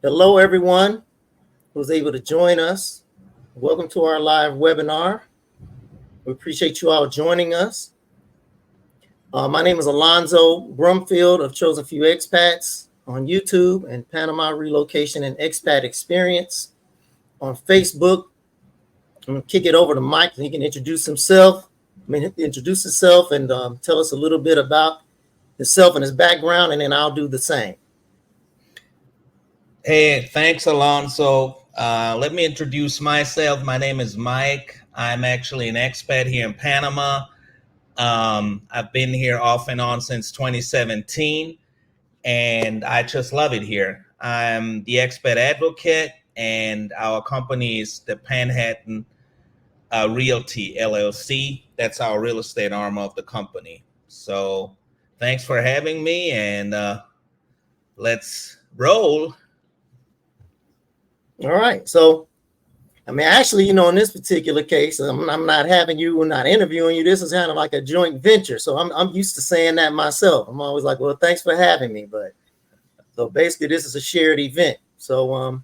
Hello, everyone who's able to join us. Welcome to our live webinar. We appreciate you all joining us. My name is Alonzo Brumfield of Chosen Few Expats on YouTube and Panama Relocation and Expat Experience on Facebook. I'm going to kick it over to Mike and he can introduce himself. Introduce himself and tell us a little bit about himself and his background, and then I'll do the same. Hey, thanks, Alonzo. Let me introduce myself. My name is Mike. I'm actually an expat here in Panama. I've been here off and on since 2017, and I just love it here. I'm the expat advocate, and our company is the Manhattan Realty LLC. That's our real estate arm of the company. So thanks for having me, and let's roll. All right. So, actually, in this particular case, I'm not having you, we're not interviewing you. This is kind of like a joint venture. So I'm used to saying that myself. I'm always like, well, thanks for having me. But so basically, this is a shared event. So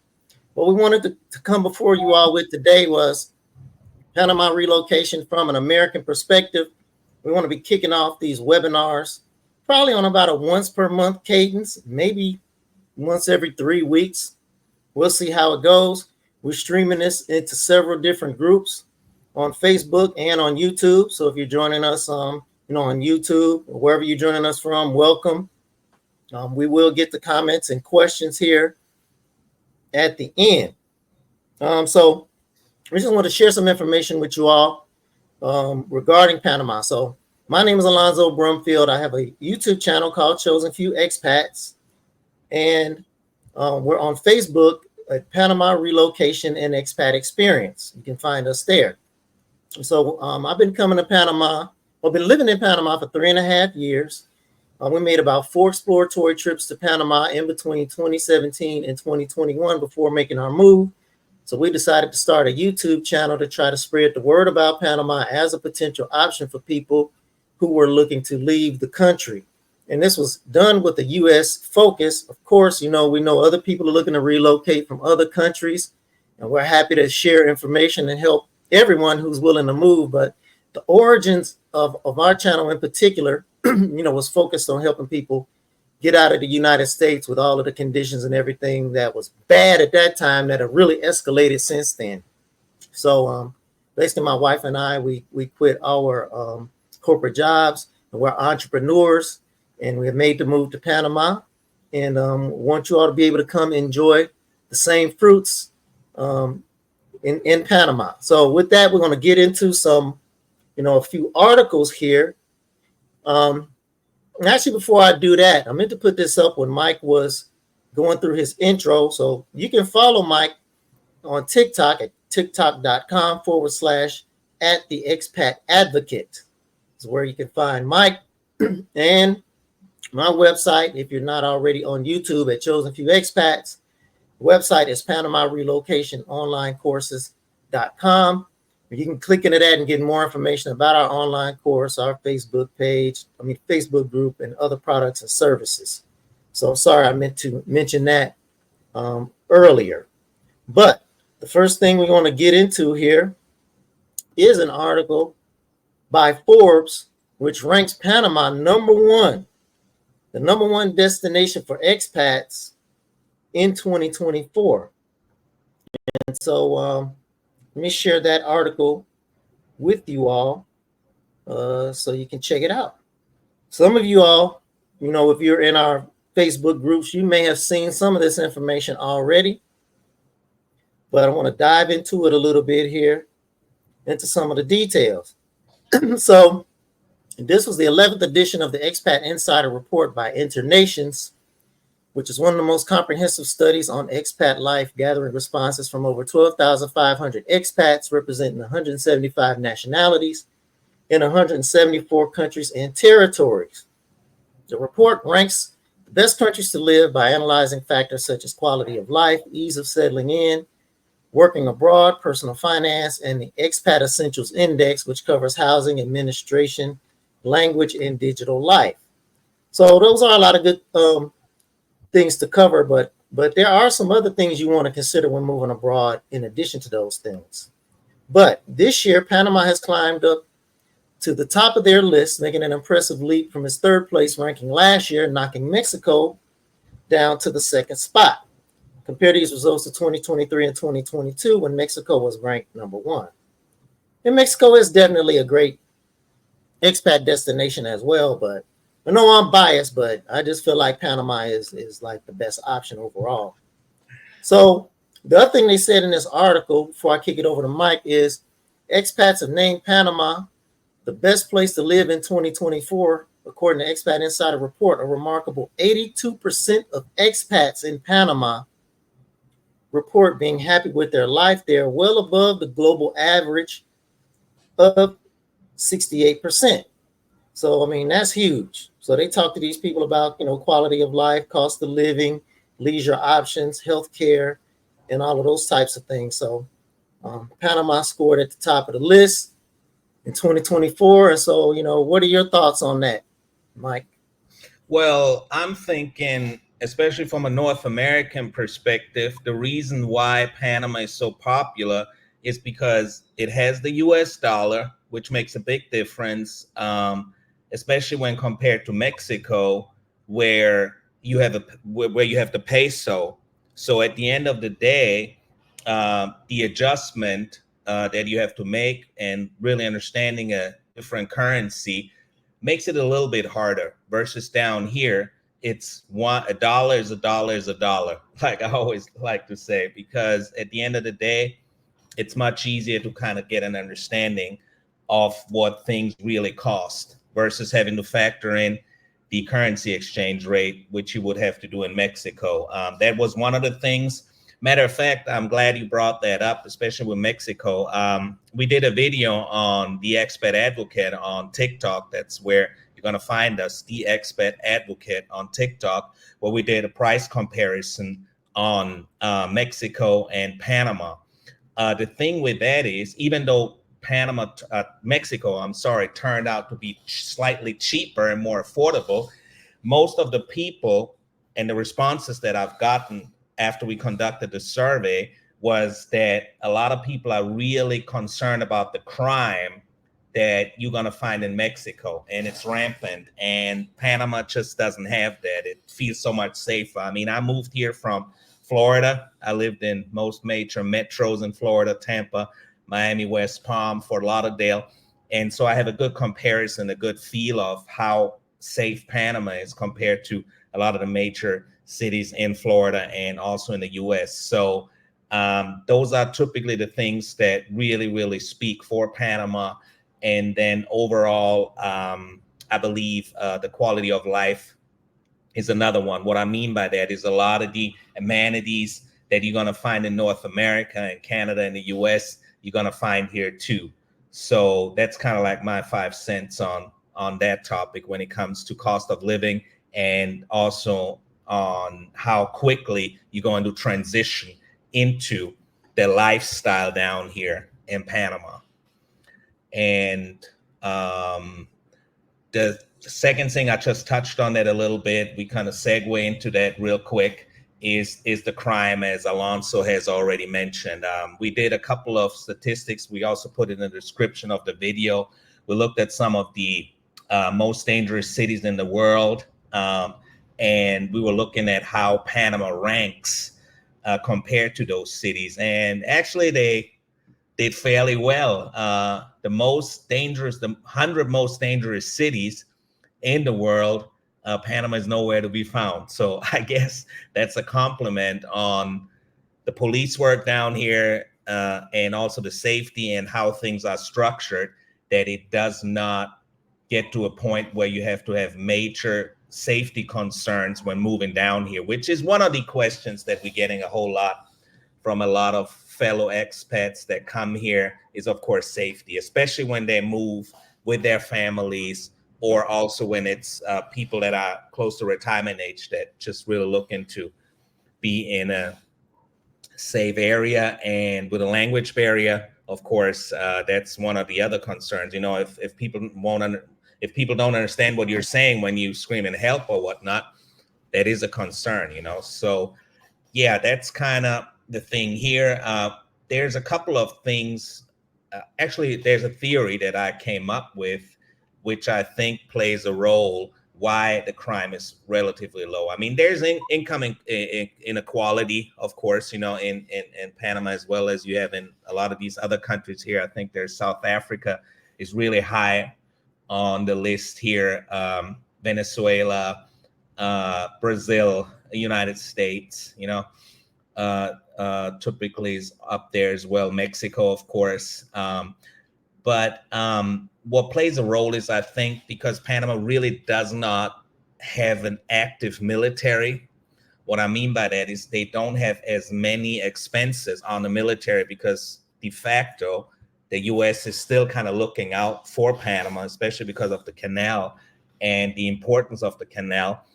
what we wanted to come before you all with today was Panama relocation from an American perspective. We want to be kicking off these webinars probably on about a once per month cadence, maybe once every 3 weeks. We'll see how it goes. We're streaming this into several different groups on Facebook and on YouTube. So if you're joining us, on YouTube, or wherever you're joining us from, welcome. We will get the comments and questions here at the end. So we just want to share some information with you all regarding Panama. So my name is Alonzo Brumfield. I have a YouTube channel called Chosen Few Expats, and we're on Facebook at Panama Relocation and Expat Experience. You can find us there. So I've been coming to Panama. I've been living in Panama for 3.5 years. We made about 4 exploratory trips to Panama in between 2017 and 2021 before making our move. So we decided to start a YouTube channel to try to spread the word about Panama as a potential option for people who were looking to leave the country. And this was done with a U.S. focus. Of course, we know other people are looking to relocate from other countries, and we're happy to share information and help everyone who's willing to move. But the origins of our channel in particular, was focused on helping people get out of the United States with all of the conditions and everything that was bad at that time that have really escalated since then. So basically, my wife and I, we quit our corporate jobs, and we're entrepreneurs. And we have made the move to Panama, and want you all to be able to come enjoy the same fruits in Panama. So with that, we're going to get into some, a few articles here. Actually, before I do that, I meant to put this up when Mike was going through his intro. So you can follow Mike on TikTok at tiktok.com/@the-expat-advocate. Is where you can find Mike. And my website, if you're not already on YouTube at Chosen Few Expats, the website is Panama Relocation Online Courses.com. You can click into that and get more information about our online course, our Facebook page, Facebook group, and other products and services. So sorry, I meant to mention that earlier. But the first thing we want to get into here is an article by Forbes, which ranks Panama the number one destination for expats in 2024. And so let me share that article with you all so you can check it out. Some of you all, if you're in our Facebook groups, you may have seen some of this information already, but I want to dive into it a little bit here, into some of the details. So this was the 11th edition of the Expat Insider Report by Internations, which is one of the most comprehensive studies on expat life, gathering responses from over 12,500 expats representing 175 nationalities in 174 countries and territories. The report ranks the best countries to live by analyzing factors such as quality of life, ease of settling in, working abroad, personal finance, and the Expat Essentials Index, which covers housing, administration, language, and digital life. So those are a lot of good things to cover, but But there are some other things you want to consider when moving abroad in addition to those things. But this year, Panama has climbed up to the top of their list, making an impressive leap from its third place ranking last year, knocking Mexico down to the second spot. Compare these results to 2023 and 2022 when Mexico was ranked number one. And Mexico is definitely a great expat destination as well, but I know I'm biased, but I just feel like Panama is like the best option overall. So the other thing they said in this article, before I kick it over to Mike, is expats have named Panama the best place to live in 2024, according to Expat Insider Report. A remarkable 82% of expats in Panama report being happy with their life. They're well above the global average of 68%. So, I mean, that's huge. So they talk to these people about, quality of life, cost of living, leisure options, healthcare, and all of those types of things. So Panama scored at the top of the list in 2024. And so, what are your thoughts on that, Mike? Well, I'm thinking, especially from a North American perspective, the reason why Panama is so popular is because it has the US dollar, which makes a big difference, especially when compared to Mexico, where you have the peso. So at the end of the day, the adjustment that you have to make and really understanding a different currency makes it a little bit harder versus down here. It's a dollar is a dollar is a dollar, like I always like to say, because at the end of the day, it's much easier to kind of get an understanding of what things really cost versus having to factor in the currency exchange rate, which you would have to do in Mexico. That was one of the things. Matter of fact, I'm glad you brought that up, especially with Mexico. We did a video on the Expat Advocate on TikTok. That's where you're going to find us, the Expat Advocate on TikTok, where we did a price comparison on Mexico and Panama. The thing with that is, even though Mexico, turned out to be slightly cheaper and more affordable, most of the people and the responses that I've gotten after we conducted the survey was that a lot of people are really concerned about the crime that you're going to find in Mexico, and it's rampant, and Panama just doesn't have that. It feels so much safer. I mean, I moved here from Florida. I lived in most major metros in Florida: Tampa, Miami, West Palm, Fort Lauderdale. And so I have a good comparison, a good feel of how safe Panama is compared to a lot of the major cities in Florida and also in the US. So those are typically the things that really, really speak for Panama. And then overall, I believe the quality of life is another one. What I mean by that is a lot of the amenities that you're going to find in North America and Canada and the US, you're going to find here too. So that's kind of like my 5 cents on that topic when it comes to cost of living, and also on how quickly you're going to transition into the lifestyle down here in Panama. And the second thing, I just touched on that a little bit, we kind of segue into that real quick, is the crime, as Alonzo has already mentioned. We did a couple of statistics. We also put it in the description of the video. We looked at some of the most dangerous cities in the world, and we were looking at how Panama ranks compared to those cities. And actually, they did fairly well. The 100 most dangerous cities in the world, Panama is nowhere to be found. So I guess that's a compliment on the police work down here, and also the safety and how things are structured, that it does not get to a point where you have to have major safety concerns when moving down here, which is one of the questions that we're getting a whole lot from a lot of fellow expats that come here, is of course safety, especially when they move with their families, or also when it's people that are close to retirement age that just really looking to be in a safe area. And with a language barrier, of course, that's one of the other concerns. If people don't understand what you're saying when you scream and help or whatnot, that is a concern. So yeah, that's kind of the thing here. There's a couple of things. Actually, there's a theory that I came up with, which I think plays a role why the crime is relatively low. I mean, there's income inequality, of course, in Panama, as well as you have in a lot of these other countries here. I think there's South Africa is really high on the list here. Venezuela, Brazil, United States, typically is up there as well. Mexico, of course. But what plays a role is, I think, because Panama really does not have an active military. What I mean by that is they don't have as many expenses on the military, because de facto, the U.S. is still kind of looking out for Panama, especially because of the canal and the importance of the canal.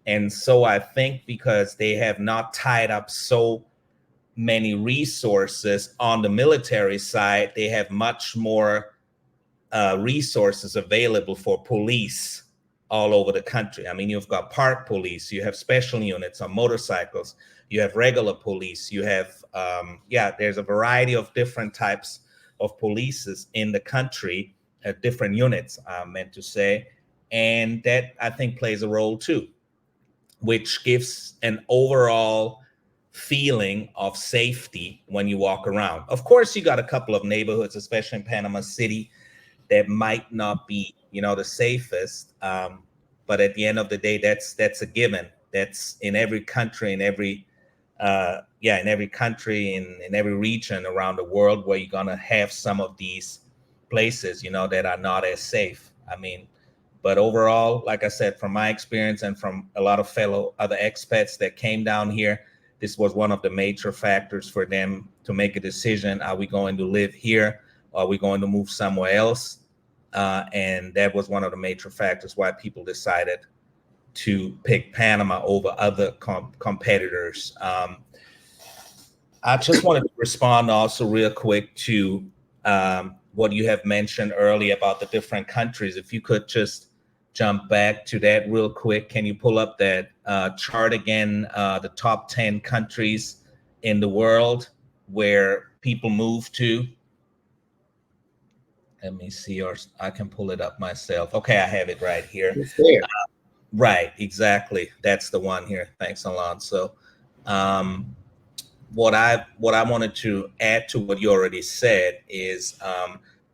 And so I think because they have not tied up so many resources on the military side, they have much more resources available for police all over the country. I mean, you've got park police, you have special units on motorcycles, you have regular police, you have, there's a variety of different types of polices in the country, different units, I meant to say. And that, I think, plays a role too, which gives an overall feeling of safety when you walk around. Of course, you got a couple of neighborhoods, especially in Panama City, that might not be, the safest. But at the end of the day, that's a given. That's in every country, in every country, in every region around the world, where you're gonna have some of these places, that are not as safe. I mean, but overall, like I said, from my experience and from a lot of fellow other expats that came down here, this was one of the major factors for them to make a decision. Are we going to live here? Or are we going to move somewhere else? And that was one of the major factors why people decided to pick Panama over other competitors. I just wanted to respond also real quick to what you have mentioned earlier about the different countries. If you could just jump back to that real quick. Can you pull up that chart again, the top 10 countries in the world where people move to? Let me see, or I can pull it up myself. Okay, I have it right here. It's there. Right, exactly. That's the one here. Thanks, Alonzo. What I wanted to add to what you already said is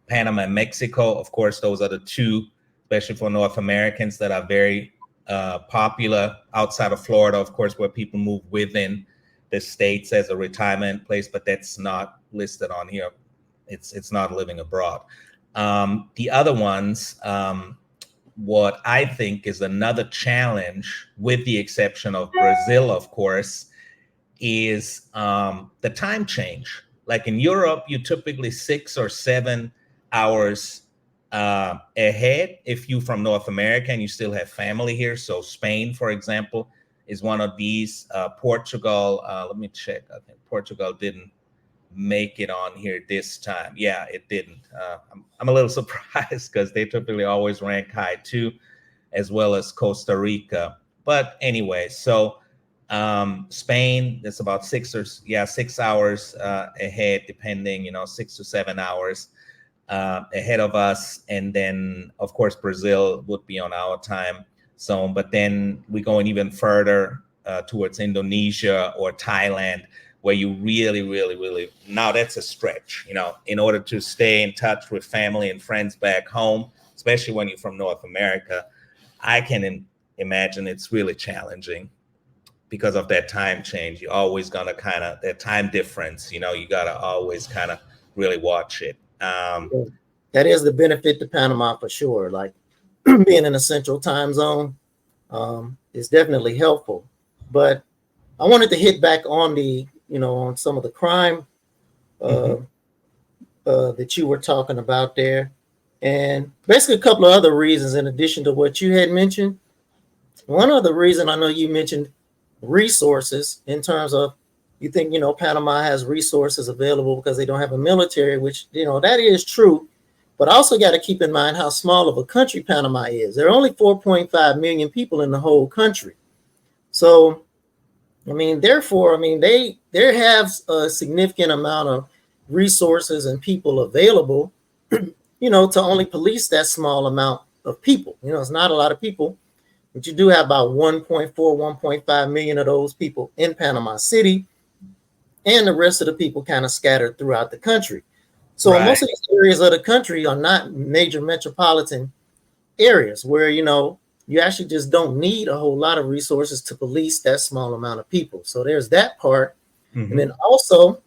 Panama and Mexico. Of course, those are the two, especially for North Americans, that are very popular outside of Florida, of course, where people move within the states as a retirement place, but that's not listed on here. It's not living abroad. The other ones, what I think is another challenge, with the exception of Brazil, of course, is the time change. Like in Europe, you typically 6 or 7 hours ahead if you from North America and you still have family here. So Spain, for example, is one of these. Portugal, let me check. I think Portugal didn't make it on here this time. Yeah, it didn't. I'm a little surprised because they typically always rank high too, as well as Costa Rica. But anyway, so Spain is about 6 hours ahead, depending, 6 to 7 hours ahead of us. And then, of course, Brazil would be on our time zone. But then we're going even further towards Indonesia or Thailand, where you really, now that's a stretch, in order to stay in touch with family and friends back home, especially when you're from North America. I can imagine it's really challenging because of that time change. You're always gonna that time difference, you gotta always kind of really watch it. That is the benefit to Panama for sure. Like being in a central time zone is definitely helpful. But I wanted to hit back on on some of the crime that you were talking about there. And basically a couple of other reasons in addition to what you had mentioned. One other reason, I know you mentioned resources in terms of, you think, Panama has resources available because they don't have a military, which, that is true. But also got to keep in mind how small of a country Panama is. There are only 4.5 million people in the whole country. So I mean, therefore, I mean, they have a significant amount of resources and people available, to only police that small amount of people. It's not a lot of people, but you do have about 1.4, 1.5 million of those people in Panama City, and the rest of the people kind of scattered throughout the country. So Right. most of these areas of the country are not major metropolitan areas where, you actually just don't need a whole lot of resources to police that small amount of people. So there's that part. Mm-hmm. And then also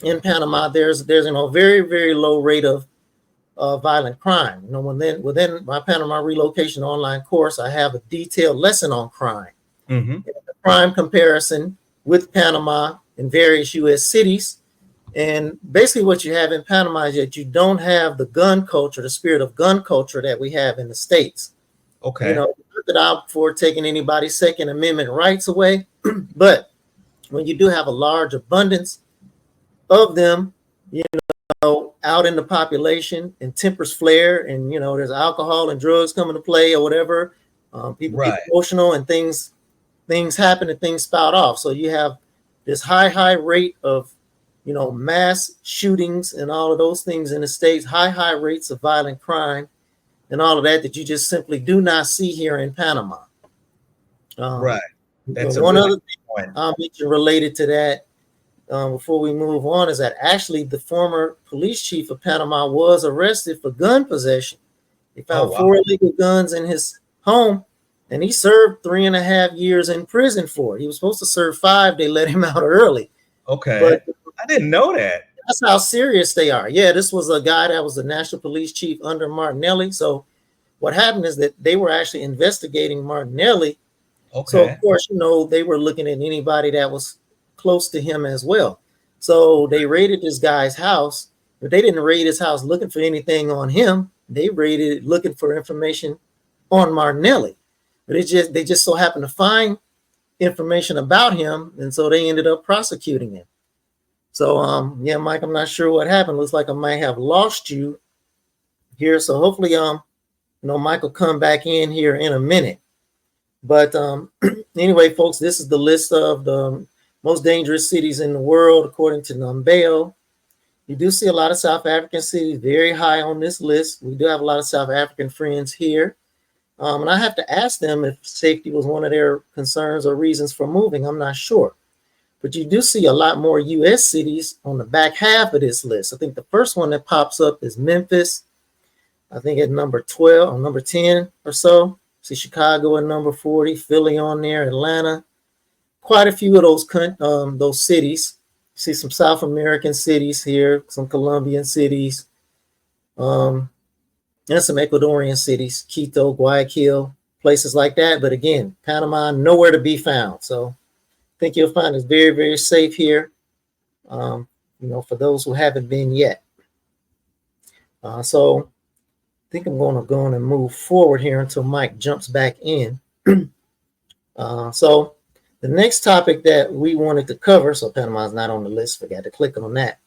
in Panama, there's very, very low rate of violent crime. Within my Panama Relocation online course, I have a detailed lesson on crime. Mm-hmm. The crime comparison with Panama in various U.S. cities. And basically what you have in Panama is that you don't have the gun culture, the spirit of gun culture that we have in the States. Okay. Not that I'm for taking anybody's Second Amendment rights away, but when you do have a large abundance of them, out in the population, and tempers flare, and there's alcohol and drugs coming to play or whatever, people Right. get emotional and things happen and things spout off. So you have this high rate of mass shootings and all of those things in the States, high rates of violent crime and all of that you just simply do not see here in Panama. Right. That's one really other thing I'll mention related to that before we move on is that actually the former police chief of Panama was arrested for gun possession. They found 4 illegal guns in his home, and he served 3.5 years in prison for it. He was supposed to serve 5. They let him out early. Okay. But I didn't know that. That's how serious they are. Yeah, this was a guy that was the national police chief under Martinelli. So what happened is that they were actually investigating Martinelli. Okay. So of course, they were looking at anybody that was close to him as well. So they raided this guy's house, but they didn't raid his house looking for anything on him. They raided it looking for information on Martinelli. But they just so happened to find information about him, and so they ended up prosecuting him. So yeah, Mike, I'm not sure what happened. Looks like I might have lost you here. So hopefully Mike will come back in here in a minute. But anyway, folks, this is the list of the most dangerous cities in the world according to Numbeo. You do see a lot of South African cities very high on this list. We do have a lot of South African friends here. And I have to ask them if safety was one of their concerns or reasons for moving. I'm not sure. But you do see a lot more U.S. cities on the back half of this list. I think the first one that pops up is Memphis. I think at number 12 or number 10 or so. See Chicago at number 40, Philly on there, Atlanta. Quite a few of those cities. See some South American cities here, some Colombian cities, and some Ecuadorian cities, Quito, Guayaquil, places like that. But again, Panama, nowhere to be found. So I think you'll find it's very, very safe here, for those who haven't been yet. So I think I'm going to go on and move forward here until Mike jumps back in. So the next topic that we wanted to cover, so Panama's not on the list, forgot to click on that,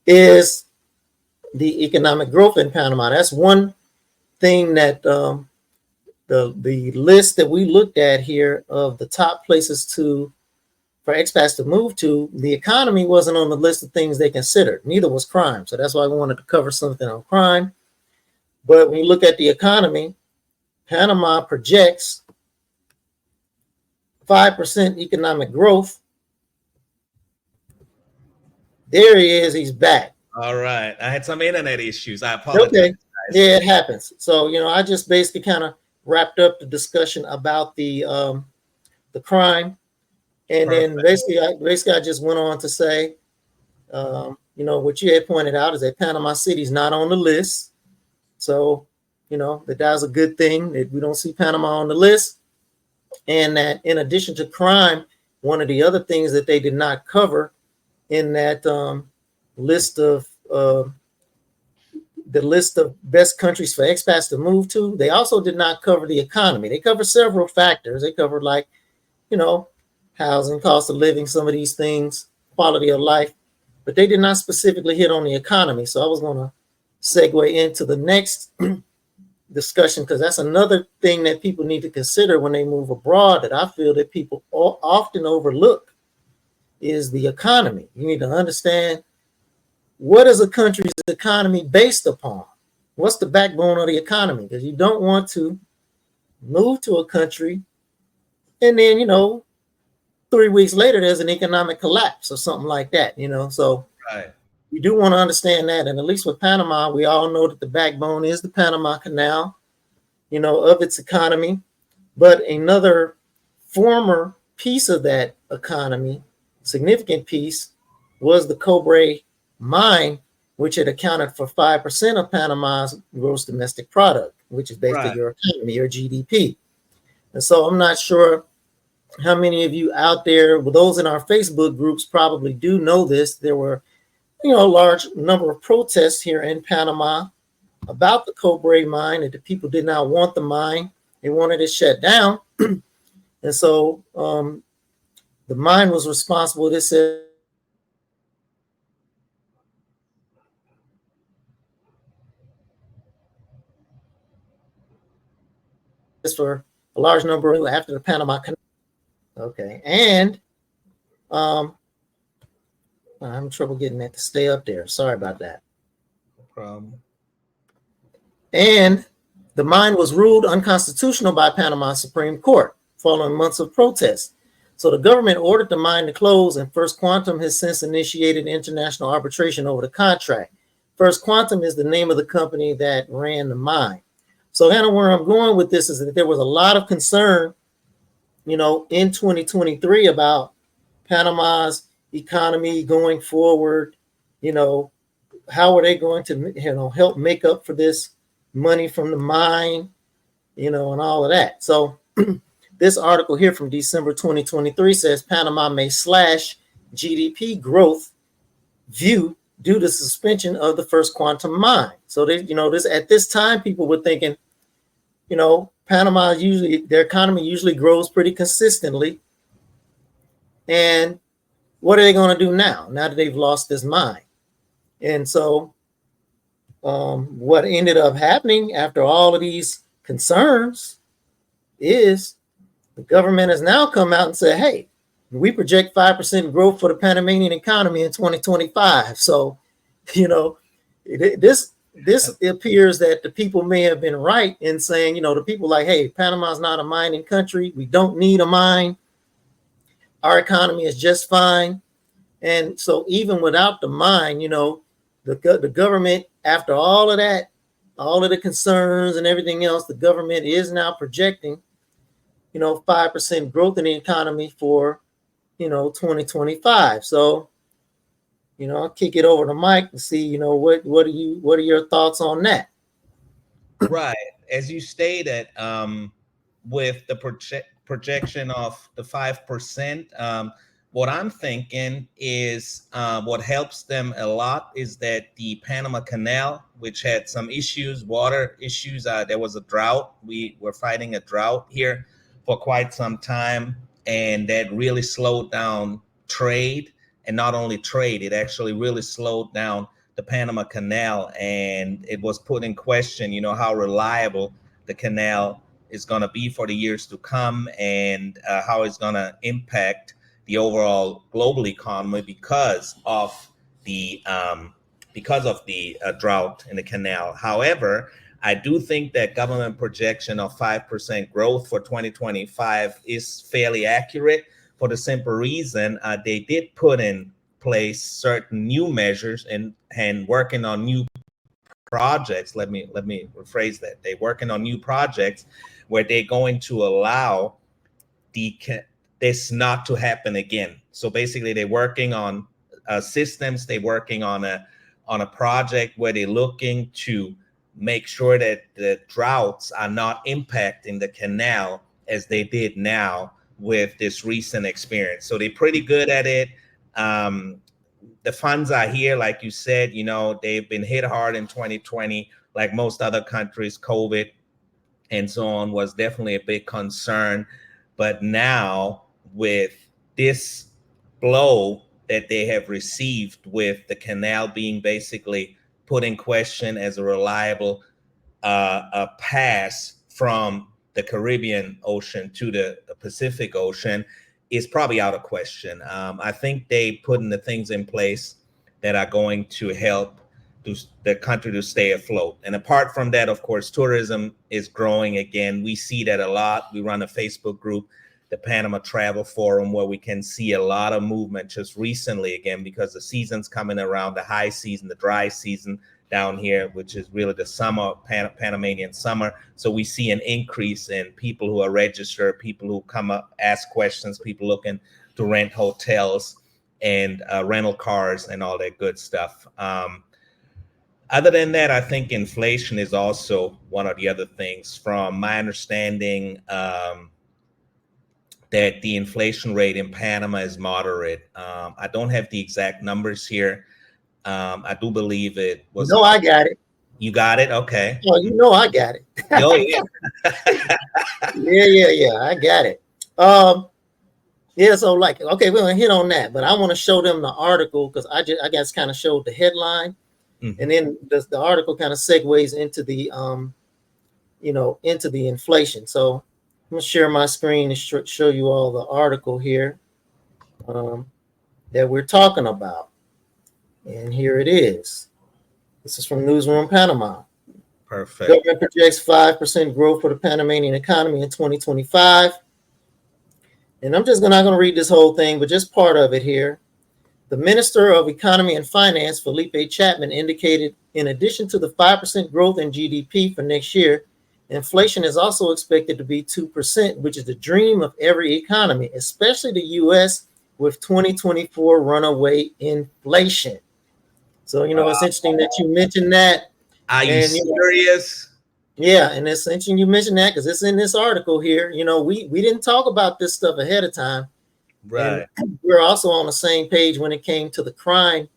is the economic growth in Panama. That's one thing that the list that we looked at here of the top places for expats to move to, the economy wasn't on the list of things they considered. Neither was crime. So that's why we wanted to cover something on crime. But when you look at the economy, Panama projects 5% economic growth. There he is. He's back. All right. I had some internet issues. I apologize. Okay. Yeah, it happens. So, I just basically kind of wrapped up the discussion about the crime. And Perfect. then basically I just went on to say, what you had pointed out is that Panama City is not on the list. So, that's a good thing that we don't see Panama on the list. And that in addition to crime, one of the other things that they did not cover in that list of best countries for expats to move to, they also did not cover the economy. They covered several factors. They covered housing, cost of living, some of these things, quality of life, but they did not specifically hit on the economy. So I was going to segue into the next discussion, because that's another thing that people need to consider when they move abroad that I feel that people often overlook is the economy. You need to understand, what is a country's economy based upon? What's the backbone of the economy? Because you don't want to move to a country and then, 3 weeks later, there's an economic collapse or something like that, So Right. you do want to understand that. And at least with Panama, we all know that the backbone is the Panama Canal, of its economy. But another former piece of that economy, significant piece, was the Cobre mine, which had accounted for 5% of Panama's gross domestic product, which is basically Right. your economy, your GDP. And so I'm not sure how many of you out there, with those in our Facebook groups, probably do know this. There were, a large number of protests here in Panama about the Cobre mine, that the people did not want the mine. They wanted it shut down. And so the mine was responsible, this said, for a large number after the Panama Canal. Okay. And I'm having trouble getting that to stay up there. Sorry about that. No problem. And the mine was ruled unconstitutional by Panama Supreme Court following months of protests. So the government ordered the mine to close, and First Quantum has since initiated international arbitration over the contract. First Quantum is the name of the company that ran the mine. So kind of where I'm going with this is that there was a lot of concern, in 2023 about Panama's economy going forward. How are they going to, help make up for this money from the mine, and all of that. So this article here from December 2023 says Panama may slash GDP growth view due to suspension of the First Quantum mine. So they, this at this time, people were thinking, Panama their economy usually grows pretty consistently. And what are they going to do now that they've lost this mine? And so what ended up happening after all of these concerns is the government has now come out and said, hey, we project 5% growth for the Panamanian economy in 2025. So, this appears that the people may have been right in saying, the people like, hey, Panama's not a mining country. We don't need a mine. Our economy is just fine. And so even without the mine, the government, after all of that, all of the concerns and everything else, the government is now projecting, 5% growth in the economy for, 2025. So, I'll kick it over to Mike and see, what are your thoughts on that? Right. As you stated, with the projection of the 5%, what I'm thinking is what helps them a lot is that the Panama Canal, which had some issues, water issues, there was a drought. We were fighting a drought here for quite some time, and that really slowed down trade. And not only trade, it actually really slowed down the Panama Canal, and it was put in question, how reliable the canal is going to be for the years to come, and how it's going to impact the overall global economy because of the drought in the canal. However, I do think that government projection of 5% growth for 2025 is fairly accurate for the simple reason they did put in place certain new measures and working on new projects. Let me rephrase that. They're working on new projects where they're going to allow this not to happen again. So basically, they're working on systems. They're working on a project where they're looking to make sure that the droughts are not impacting the canal as they did now with this recent experience. So they're pretty good at it. The funds are here, like you said, they've been hit hard in 2020, like most other countries. COVID and so on was definitely a big concern. But now with this blow that they have received with the canal being basically put in question as a reliable a pass from the Caribbean Ocean to the Pacific Ocean is probably out of question. I think they putting the things in place that are going to help the country to stay afloat. And apart from that, of course, tourism is growing again. We see that a lot. We run a Facebook group, the Panama Travel Forum, where we can see a lot of movement just recently again, because the season's coming around, the high season, the dry season down here, which is really the summer, Panamanian summer. So we see an increase in people who are registered, people who come up, ask questions, people looking to rent hotels and rental cars and all that good stuff. Other than that, I think inflation is also one of the other things. From my understanding, that the inflation rate in Panama is moderate. I don't have the exact numbers here. I do believe it was. No, I got it. You got it? Okay. Oh, you know I got it. Oh, yeah. Yeah. I got it. Yeah, so like, okay, we're gonna hit on that, but I want to show them the article because I guess kind of showed the headline, and then the article kind of segues into the into the inflation. So I'm gonna share my screen and show you all the article here that we're talking about. And here it is. This is from Newsroom Panama. Perfect. Government projects 5% growth for the Panamanian economy in 2025. And I'm just not going to read this whole thing, but just part of it here. The Minister of Economy and Finance, Felipe Chapman, indicated in addition to the 5% growth in GDP for next year, inflation is also expected to be 2%, which is the dream of every economy, especially the U.S. with 2024 runaway inflation. So, it's interesting that you mentioned that. Are you serious? Yeah, and it's interesting you mentioned that because it's in this article here. We didn't talk about this stuff ahead of time. Right. And we're also on the same page when it came to the crime,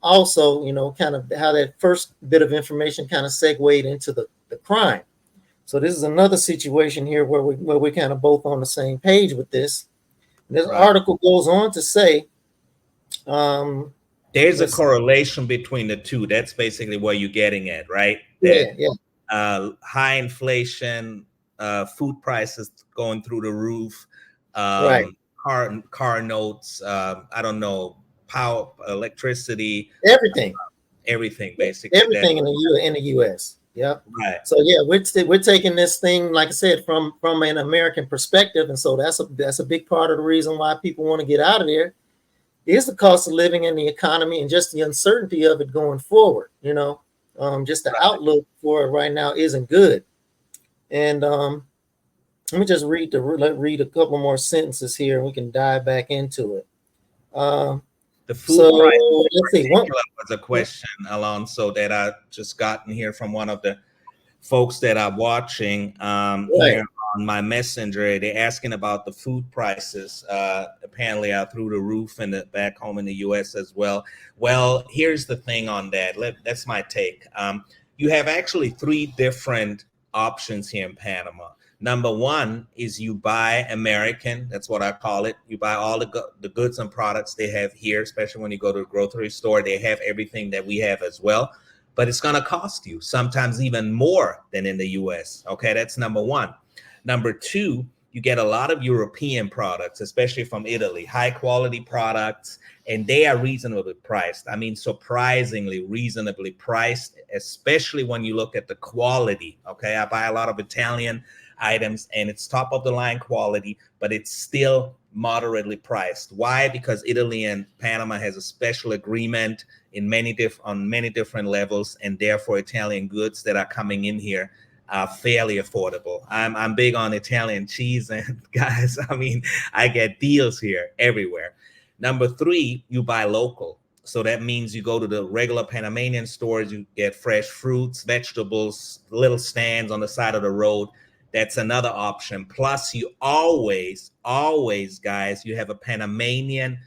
also, kind of how that first bit of information kind of segued into the crime. So this is another situation here where we're kind of both on the same page with this. This article goes on to say, there's a correlation between the two. That's basically what you're getting at, right? Yeah. High inflation, food prices going through the roof, right. Car notes, I don't know, power, electricity, everything basically. Everything in the U.S. Yep. Right. So yeah, we're taking this thing, like I said, from an American perspective, and so that's a big part of the reason why people want to get out of there. Is the cost of living and the economy and just the uncertainty of it going forward. Just the outlook for it right now isn't good. And let me just read a couple more sentences here, and we can dive back into it. The food price let's see. was a question, Alonzo, that I just gotten here from one of the folks that are watching here on my messenger. They're asking about the food prices. Apparently are through the roof and back home in the U.S. as well. Well, here's the thing on that. That's my take. You have actually three different options here in Panama. Number one is you buy American. That's what I call it. You buy all the goods and products they have here, especially when you go to a grocery store. They have everything that we have as well. But it's going to cost you sometimes even more than in the U.S. Okay, that's number one. Number two, you get a lot of European products, especially from Italy, high quality products, and they are reasonably priced. I mean, surprisingly reasonably priced, especially when you look at the quality. Okay, I buy a lot of Italian items and it's top of the line quality, but it's still moderately priced. Why? Because Italy and Panama has a special agreement on many different levels, and therefore Italian goods that are coming in here are fairly affordable. I'm big on Italian cheese, and guys, I mean, I get deals here everywhere. Number three, you buy local. So that means you go to the regular Panamanian stores, you get fresh fruits, vegetables, little stands on the side of the road. That's another option. Plus, you always, guys, you have a Panamanian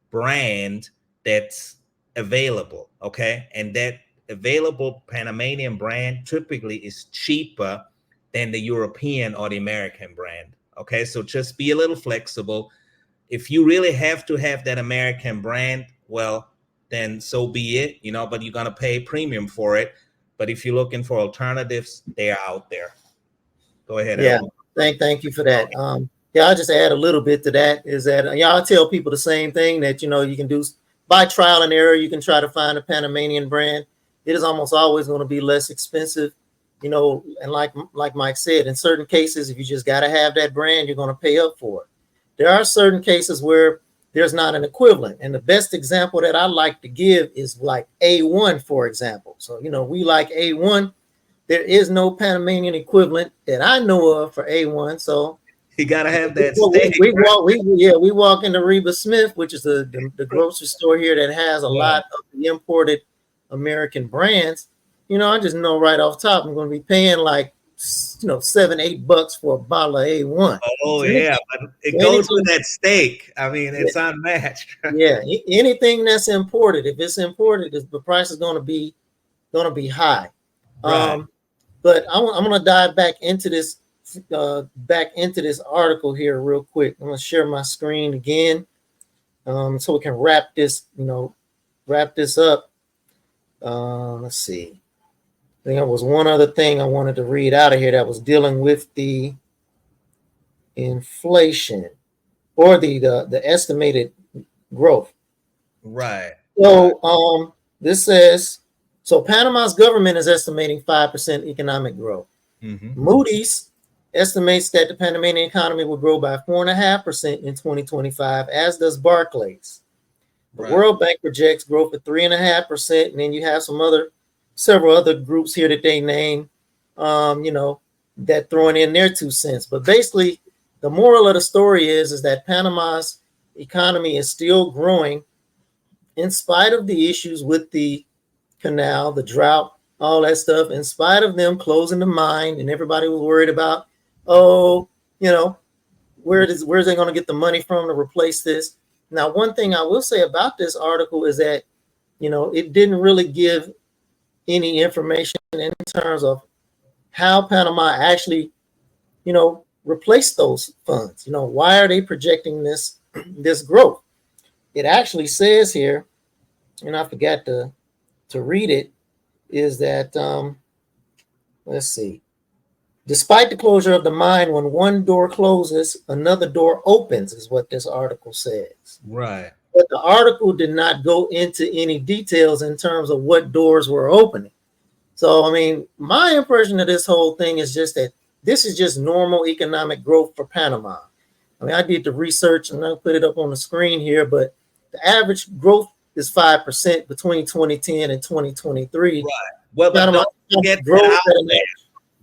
brand that's available, okay? And that available Panamanian brand typically is cheaper than the European or the American brand, okay? So just be a little flexible. If you really have to have that American brand, well, then so be it, but you're going to pay premium for it. But if you're looking for alternatives, they are out there. Go ahead. Yeah, Alonzo. thank you for that. Yeah, I'll just add a little bit to that. Is that y'all tell people the same thing, that you can do by trial and error. You can try to find a Panamanian brand. It is almost always going to be less expensive, and like Mike said, in certain cases, if you just got to have that brand, you're going to pay up for it. There are certain cases where there's not an equivalent. And the best example that I like to give is like A1, for example. So, we like A1. There is no Panamanian equivalent that I know of for A1. So you got to have that steak. We walk into Reba Smith, which is the grocery store here that has a lot of the imported American brands. I just know right off top, I'm going to be paying like, $7-8 for a bottle of A1. Oh, yeah. But it goes with that steak. I mean, it's unmatched. Yeah. Anything that's imported, if it's imported, the price is going to be high. Right. But I'm going to dive back into this article here real quick. I'm going to share my screen again, so we can wrap this up. Let's see. I think there was one other thing I wanted to read out of here that was dealing with the inflation or the estimated growth. Right. So this says, so Panama's government is estimating 5% economic growth. Mm-hmm. Moody's estimates that the Panamanian economy will grow by 4.5% in 2025, as does Barclays. The World Bank projects growth at 3.5%, and then you have several other groups here that they name, that throwing in their 2 cents. But basically, the moral of the story is that Panama's economy is still growing in spite of the issues with the canal, the drought, all that stuff, in spite of them closing the mine, and everybody was worried about, where's they going to get the money from to replace this? Now, one thing I will say about this article is that, it didn't really give any information in terms of how Panama actually, replaced those funds. Why are they projecting this growth? It actually says here, and I forgot to read it, is that, let's see. Despite the closure of the mine, when one door closes, another door opens, is what this article says. Right. But the article did not go into any details in terms of what doors were opening. So, I mean, my impression of this whole thing is just that this is just normal economic growth for Panama. I mean, I did the research and I'll put it up on the screen here, but the average growth is 5% between 2010 and 2023. Right. Well, but don't forget that outlier.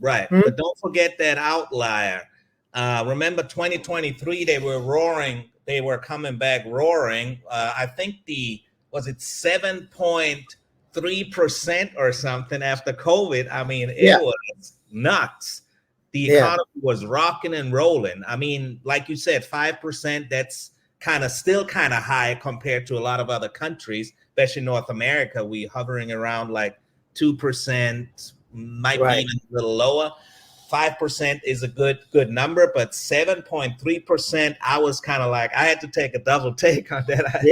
Right. Hmm? But don't forget that outlier. Remember 2023, they were roaring. They were coming back roaring. I think was it 7.3% or something after COVID? I mean, it was nuts. The economy was rocking and rolling. I mean, like you said, 5%, that's still kind of high compared to a lot of other countries, especially North America. We hovering around like 2%, might be even a little lower. 5% is a good number, but 7.3%, I was kind of like, I had to take a double take on that.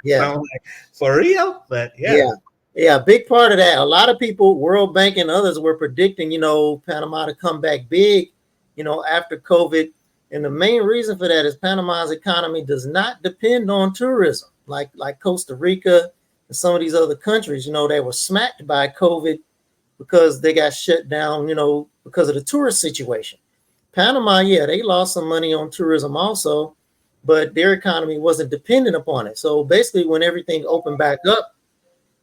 Yeah. I'm like, for real? But yeah, big part of that. A lot of people, World Bank and others, were predicting, Panama to come back big, after COVID. And the main reason for that is Panama's economy does not depend on tourism, like Costa Rica and some of these other countries. They were smacked by COVID because they got shut down, because of the tourist situation. Panama, they lost some money on tourism also, but their economy wasn't dependent upon it. So basically, when everything opened back up,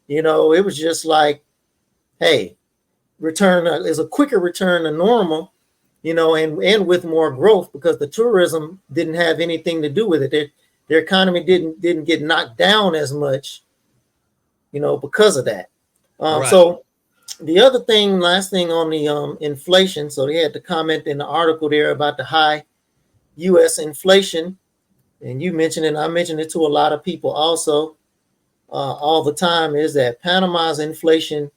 it was just like, hey, return is a quicker return to normal, and with more growth, because the tourism didn't have anything to do with it. Their economy didn't get knocked down as much, because of that. So the other thing, last thing on the inflation. So they had to comment in the article there about the high U.S. inflation, and you mentioned it. I mentioned it to a lot of people also all the time. Is that Panama's inflation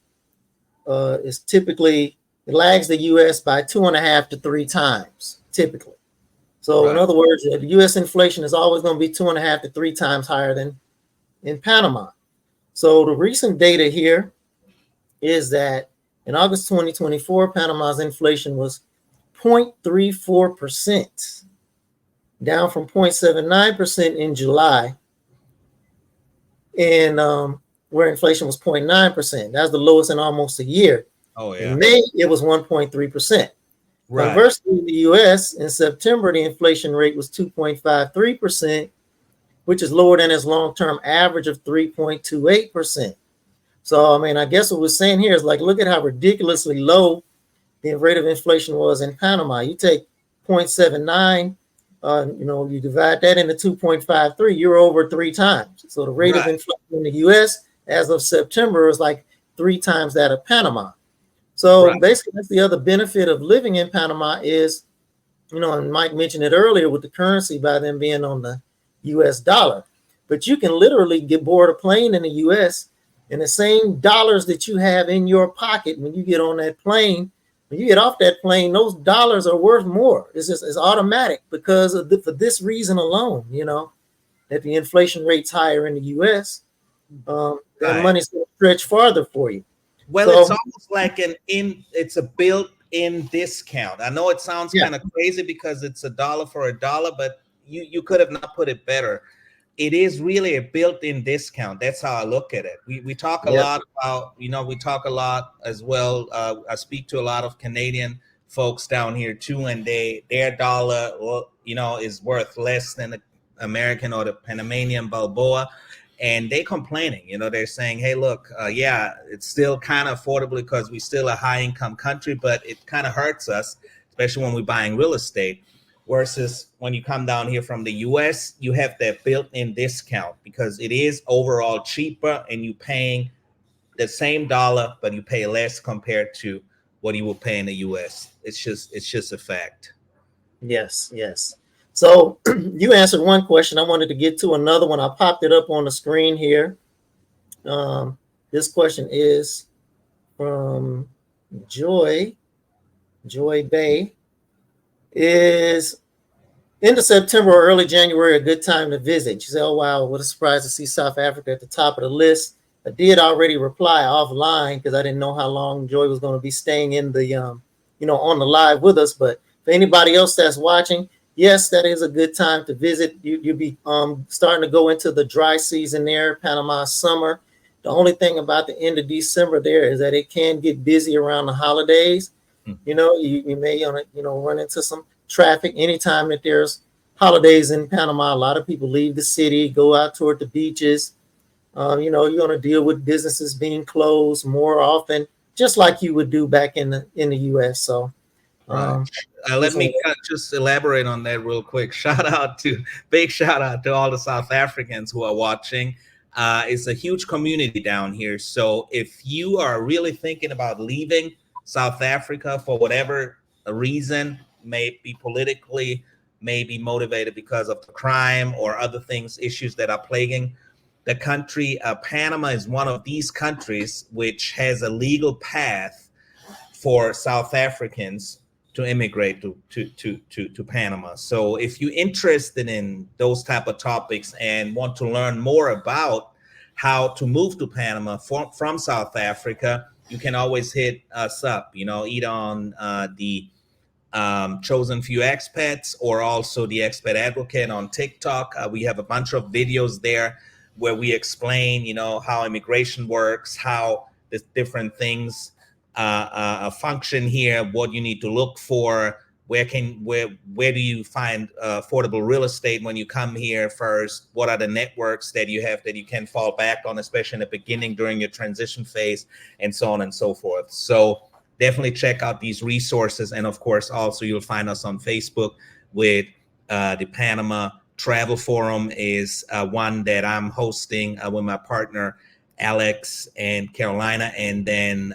is typically, it lags the U.S. by 2.5 to 3 times typically. So in other words, the U.S. inflation is always going to be 2.5 to 3 times higher than in Panama. So the recent data here is that In August 2024, Panama's inflation was 0.34%, down from 0.79% in July, and where inflation was 0.9%. That's the lowest in almost a year. Oh, yeah. In May, it was 1.3%. Right. Conversely, in the U.S., in September, the inflation rate was 2.53%, which is lower than its long-term average of 3.28%. So, I mean, I guess what we're saying here is like, look at how ridiculously low the rate of inflation was in Panama. You take 0.79, you divide that into 2.53, you're over 3 times. So the rate of inflation in the U.S. as of September is like 3 times that of Panama. So basically, that's the other benefit of living in Panama is, and Mike mentioned it earlier with the currency by them being on the U.S. dollar. But you can literally get board a plane in the U.S. and the same dollars that you have in your pocket when you get on that plane, when you get off that plane, those dollars are worth more. It's automatic because of for this reason alone, that the inflation rate's higher in the U.S. That money's going to stretch farther for you. Well, it's almost like it's a built-in discount. I know it sounds kind of crazy because it's $1 for $1, but you could have not put it better. It is really a built-in discount. That's how I look at it. We talk a lot about, we talk a lot as well. I speak to a lot of Canadian folks down here too, and their dollar, is worth less than the American or the Panamanian Balboa. And they complaining, they're saying, hey, look, it's still kind of affordable because we're still a high income country, but it kind of hurts us, especially when we're buying real estate. Versus when you come down here from the US, you have that built-in discount because it is overall cheaper and you're paying the same dollar, but you pay less compared to what you will pay in the US. It's just a fact. Yes. So you answered one question. I wanted to get to another one. I popped it up on the screen here. This question is from Joy Bay. Is end of September or early January a good time to visit? She said, oh, wow, what a surprise to see South Africa at the top of the list. I did already reply offline because I didn't know how long Joy was going to be staying in the, on the live with us. But for anybody else that's watching, yes, that is a good time to visit. You'll be starting to go into the dry season there, Panama summer. The only thing about the end of December there is that it can get busy around the holidays. You may run into some traffic anytime that there's holidays in Panama. A lot of people leave the city, go out toward the beaches. You're going to deal with businesses being closed more often, just like you would do back in the U.S. So, let me just elaborate on that real quick. Big shout out to all the South Africans who are watching. It's a huge community down here. So if you are really thinking about leaving South Africa for whatever reason, may be politically, may be motivated because of the crime or other things, issues that are plaguing the country, Panama is one of these countries which has a legal path for South Africans to immigrate to Panama. So if you're interested in those type of topics and want to learn more about how to move to Panama from South Africa, you can always hit us up, either on the Chosen Few Expats or also the Expat Advocate on TikTok. We have a bunch of videos there where we explain, how immigration works, how the different things function here, what you need to look for, where do you find affordable real estate when you come here first, what are the networks that you have that you can fall back on, especially in the beginning during your transition phase, and so on and so forth. So definitely check out these resources. And of course, also you'll find us on Facebook with the Panama Travel Forum is one that I'm hosting with my partner, Alex and Carolina. And then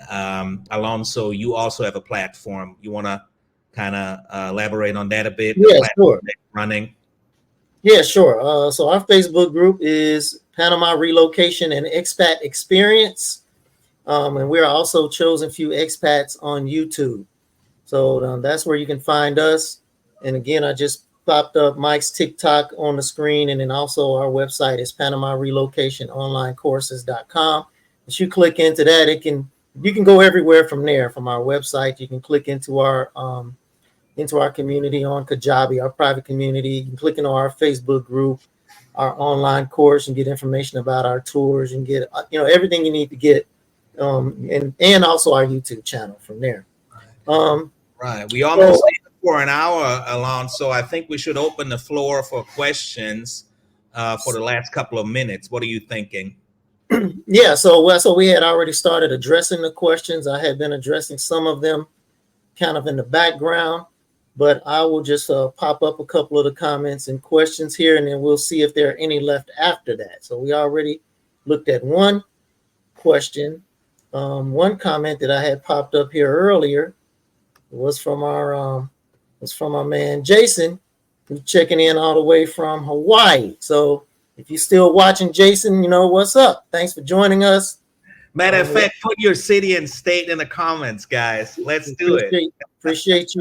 Alonzo, you also have a platform. You want to kind of elaborate on that a bit? Yeah, sure. Running. Yeah, sure. So our Facebook group is Panama Relocation and Expat Experience. And we're also Chosen Few Expats on YouTube. So that's where you can find us. And again, I just popped up Mike's TikTok on the screen. And then also our website is Panama Relocation Online Courses.com. If you click into that, it can you can go everywhere from there. From our website, you can click into our community on Kajabi, our private community. You can click into our Facebook group, our online course, and get information about our tours and get everything you need to get, and also our YouTube channel from there. Right. We almost for an hour, Alonzo. I think we should open the floor for questions for the last couple of minutes. What are you thinking? Yeah, so we had already started addressing the questions. I had been addressing some of them kind of in the background, but I will just pop up a couple of the comments and questions here, and then we'll see if there are any left after that. So we already looked at one question. One comment that I had popped up here earlier was from our man Jason, who's checking in all the way from Hawaii. So if you're still watching, Jason, you know what's up. Thanks for joining us. Matter of fact, put your city and state in the comments, guys. Let's do it. Appreciate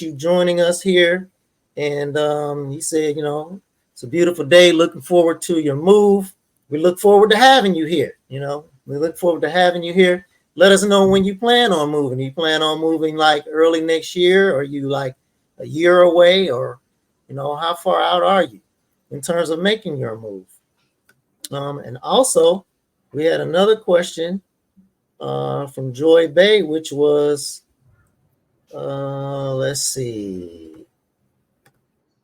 you joining us here. And he said, it's a beautiful day. Looking forward to your move. We look forward to having you here. We look forward to having you here. Let us know when you plan on moving. You plan on moving like early next year, or you like a year away, or how far out are you in terms of making your move? And also, we had another question from Joy Bay, which was, let's see.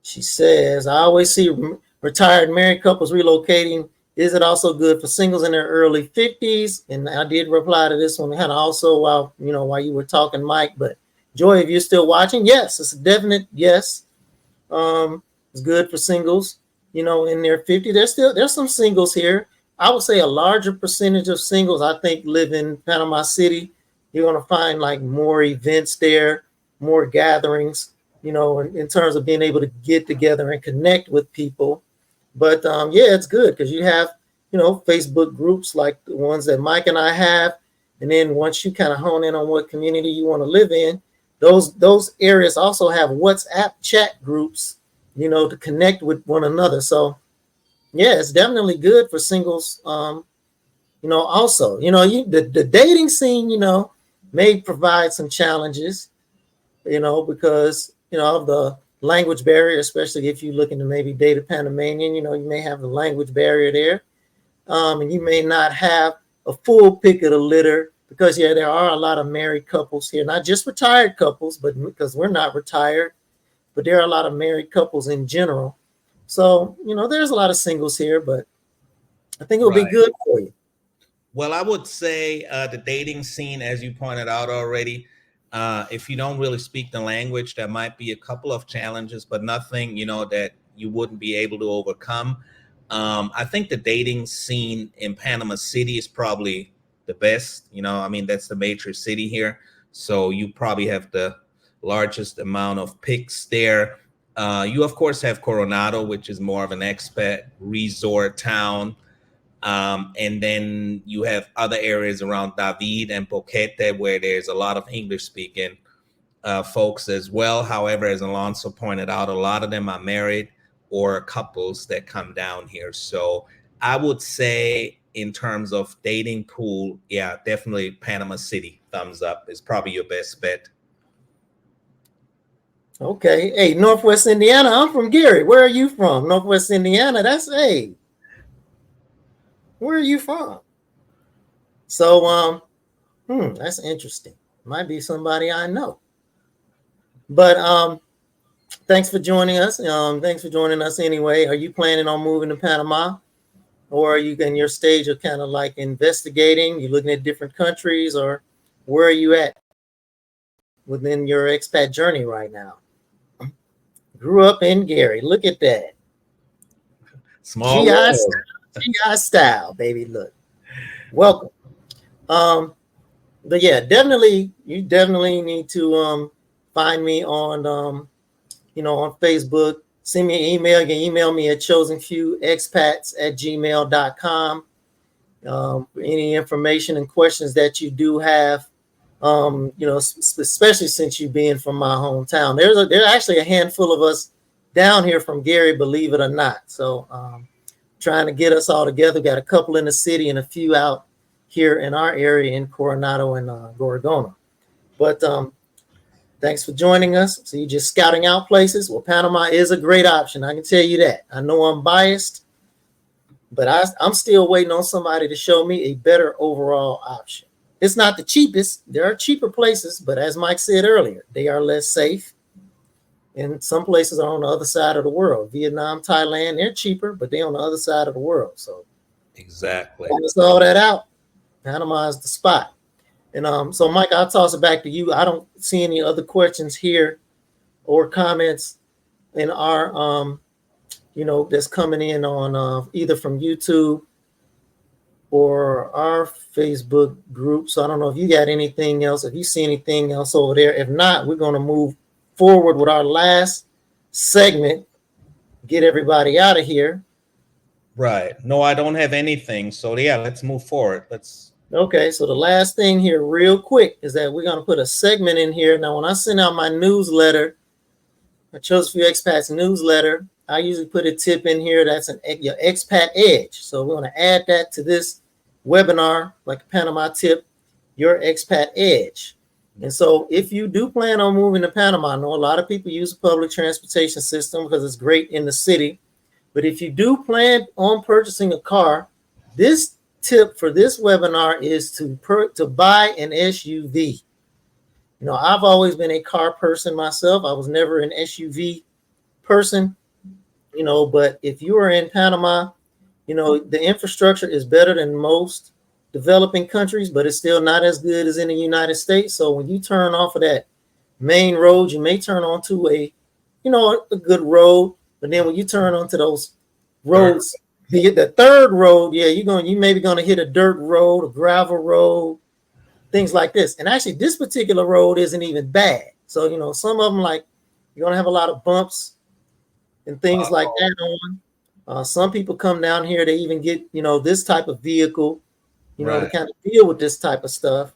She says, I always see retired married couples relocating. Is it also good for singles in their early 50s? And I did reply to this one kind of also while you were talking, Mike. But Joy, if you're still watching, yes, it's a definite yes. It's good for singles, in their 50s. There's some singles here. I would say a larger percentage of singles, I think, live in Panama City. You're going to find like more events there, more gatherings, in terms of being able to get together and connect with people. But yeah, it's good because you have, Facebook groups like the ones that Mike and I have. And then once you kind of hone in on what community you want to live in, those areas also have WhatsApp chat groups, to connect with one another. So yeah, it's definitely good for singles. Also, the dating scene, may provide some challenges, because, of the language barrier, especially if you're looking to maybe date a Panamanian, you may have the language barrier there. And you may not have a full pick of the litter because, yeah, there are a lot of married couples here, not just retired couples, but because we're not retired, but there are a lot of married couples in general. So, there's a lot of singles here, but I think it'll be good for you. Well, I would say the dating scene, as you pointed out already, if you don't really speak the language, there might be a couple of challenges, but nothing, that you wouldn't be able to overcome. I think the dating scene in Panama City is probably the best. That's the major city here. So you probably have the largest amount of picks there. You, of course, have Coronado, which is more of an expat resort town. And then you have other areas around David and Boquete where there's a lot of English-speaking folks as well. However, as Alonzo pointed out, a lot of them are married or couples that come down here. So I would say in terms of dating pool, yeah, definitely Panama City, thumbs up, is probably your best bet. Okay. Hey, Northwest Indiana. I'm from Gary. Where are you from? Northwest Indiana. Where are you from? So, that's interesting. Might be somebody I know. But thanks for joining us. Thanks for joining us anyway. Are you planning on moving to Panama? Or are you in your stage of kind of like investigating? You looking at different countries, or where are you at within your expat journey right now? Grew up in Gary. Look at that. Small GI style, baby. Look. Welcome. But yeah, you definitely need to find me on on Facebook. Send me an email. You can email me at chosenfewexpats@gmail.com. Any information and questions that you do have, especially since you being from my hometown. There's actually a handful of us down here from Gary, believe it or not. So trying to get us all together. Got a couple in the city and a few out here in our area in Coronado and Gorgona. But thanks for joining us. So you're just scouting out places. Well, Panama is a great option. I can tell you that. I know I'm biased, but I'm still waiting on somebody to show me a better overall option. It's not the cheapest. There are cheaper places, but as Mike said earlier, they are less safe. And some places are on the other side of the world. Vietnam, Thailand, they're cheaper, but they're on the other side of the world. So exactly. let's all that out. Panama is the spot. And so, Mike, I'll toss it back to you. I don't see any other questions here or comments in our, that's coming in on either from YouTube or our Facebook group. So I don't know if you got anything else, if you see anything else over there. If not, we're going to move forward with our last segment, get everybody out of here. Right. No, I don't have anything. So yeah, let's move forward. Okay, so the last thing here real quick is that we're going to put a segment in here. Now, when I send out my newsletter, I chose a few expats newsletter, I usually put a tip in here that's your expat edge. So we're going to add that to this webinar, like a Panama tip, your expat edge. And so if you do plan on moving to Panama, I know a lot of people use the public transportation system because it's great in the city. But if you do plan on purchasing a car, this tip for this webinar is to buy an SUV. I've always been a car person myself. I was never an SUV person, but if you are in Panama, the infrastructure is better than most developing countries, but it's still not as good as in the United States. So when you turn off of that main road, you may turn onto a good road, but then when you turn onto those roads, the third road, you may be going to hit a dirt road, a gravel road, things like this. And actually, this particular road isn't even bad. So, some of them, like, you're going to have a lot of bumps and things like that on. Some people come down here, they even get, this type of vehicle, to kind of deal with this type of stuff.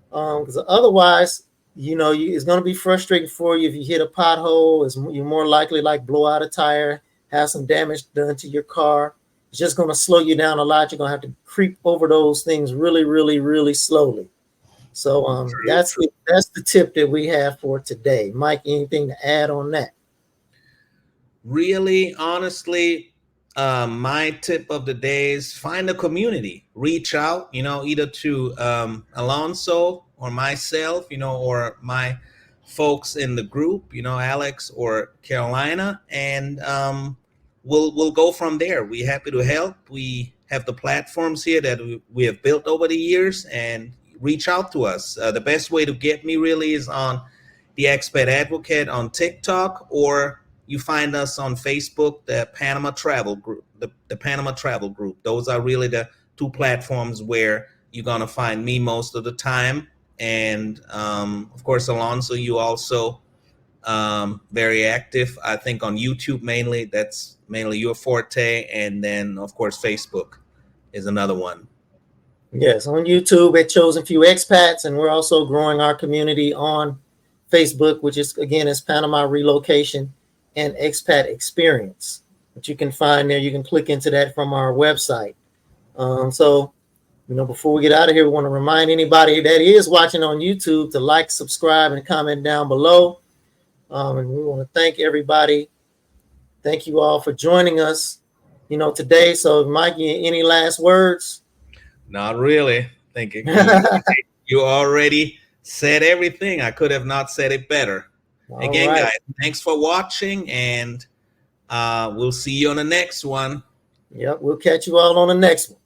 Because otherwise, it's going to be frustrating for you if you hit a pothole. You're more likely like blow out a tire, have some damage done to your car. It's just going to slow you down a lot. You're going to have to creep over those things really, really, really slowly. So that's the tip that we have for today. Mike, anything to add on that? Really, honestly, my tip of the day is find a community. Reach out, either to Alonzo or myself, or my folks in the group, Alex or Carolina, and we'll go from there. We're happy to help. We have the platforms here that we have built over the years, and reach out to us. The best way to get me really is on the Expat Advocate on TikTok, or you find us on Facebook, the Panama Travel Group, the Panama Travel Group. Those are really the two platforms where you're going to find me most of the time. And of course, Alonzo, you also very active, I think, on YouTube mainly. That's mainly your forte. And then, of course, Facebook is another one. Yes, on YouTube at Chosen Few Expats, and we're also growing our community on Facebook, which is, again, is Panama Relocation and Expat Experience. But you can find there, you can click into that from our website. So, before we get out of here, we want to remind anybody that is watching on YouTube to like, subscribe, and comment down below. And we want to thank everybody. Thank you all for joining us, today. So, Mike, any last words? Not really. Thinking you already said everything. I could have not said it better. Again, guys, thanks for watching, and we'll see you on the next one. Yep, we'll catch you all on the next one.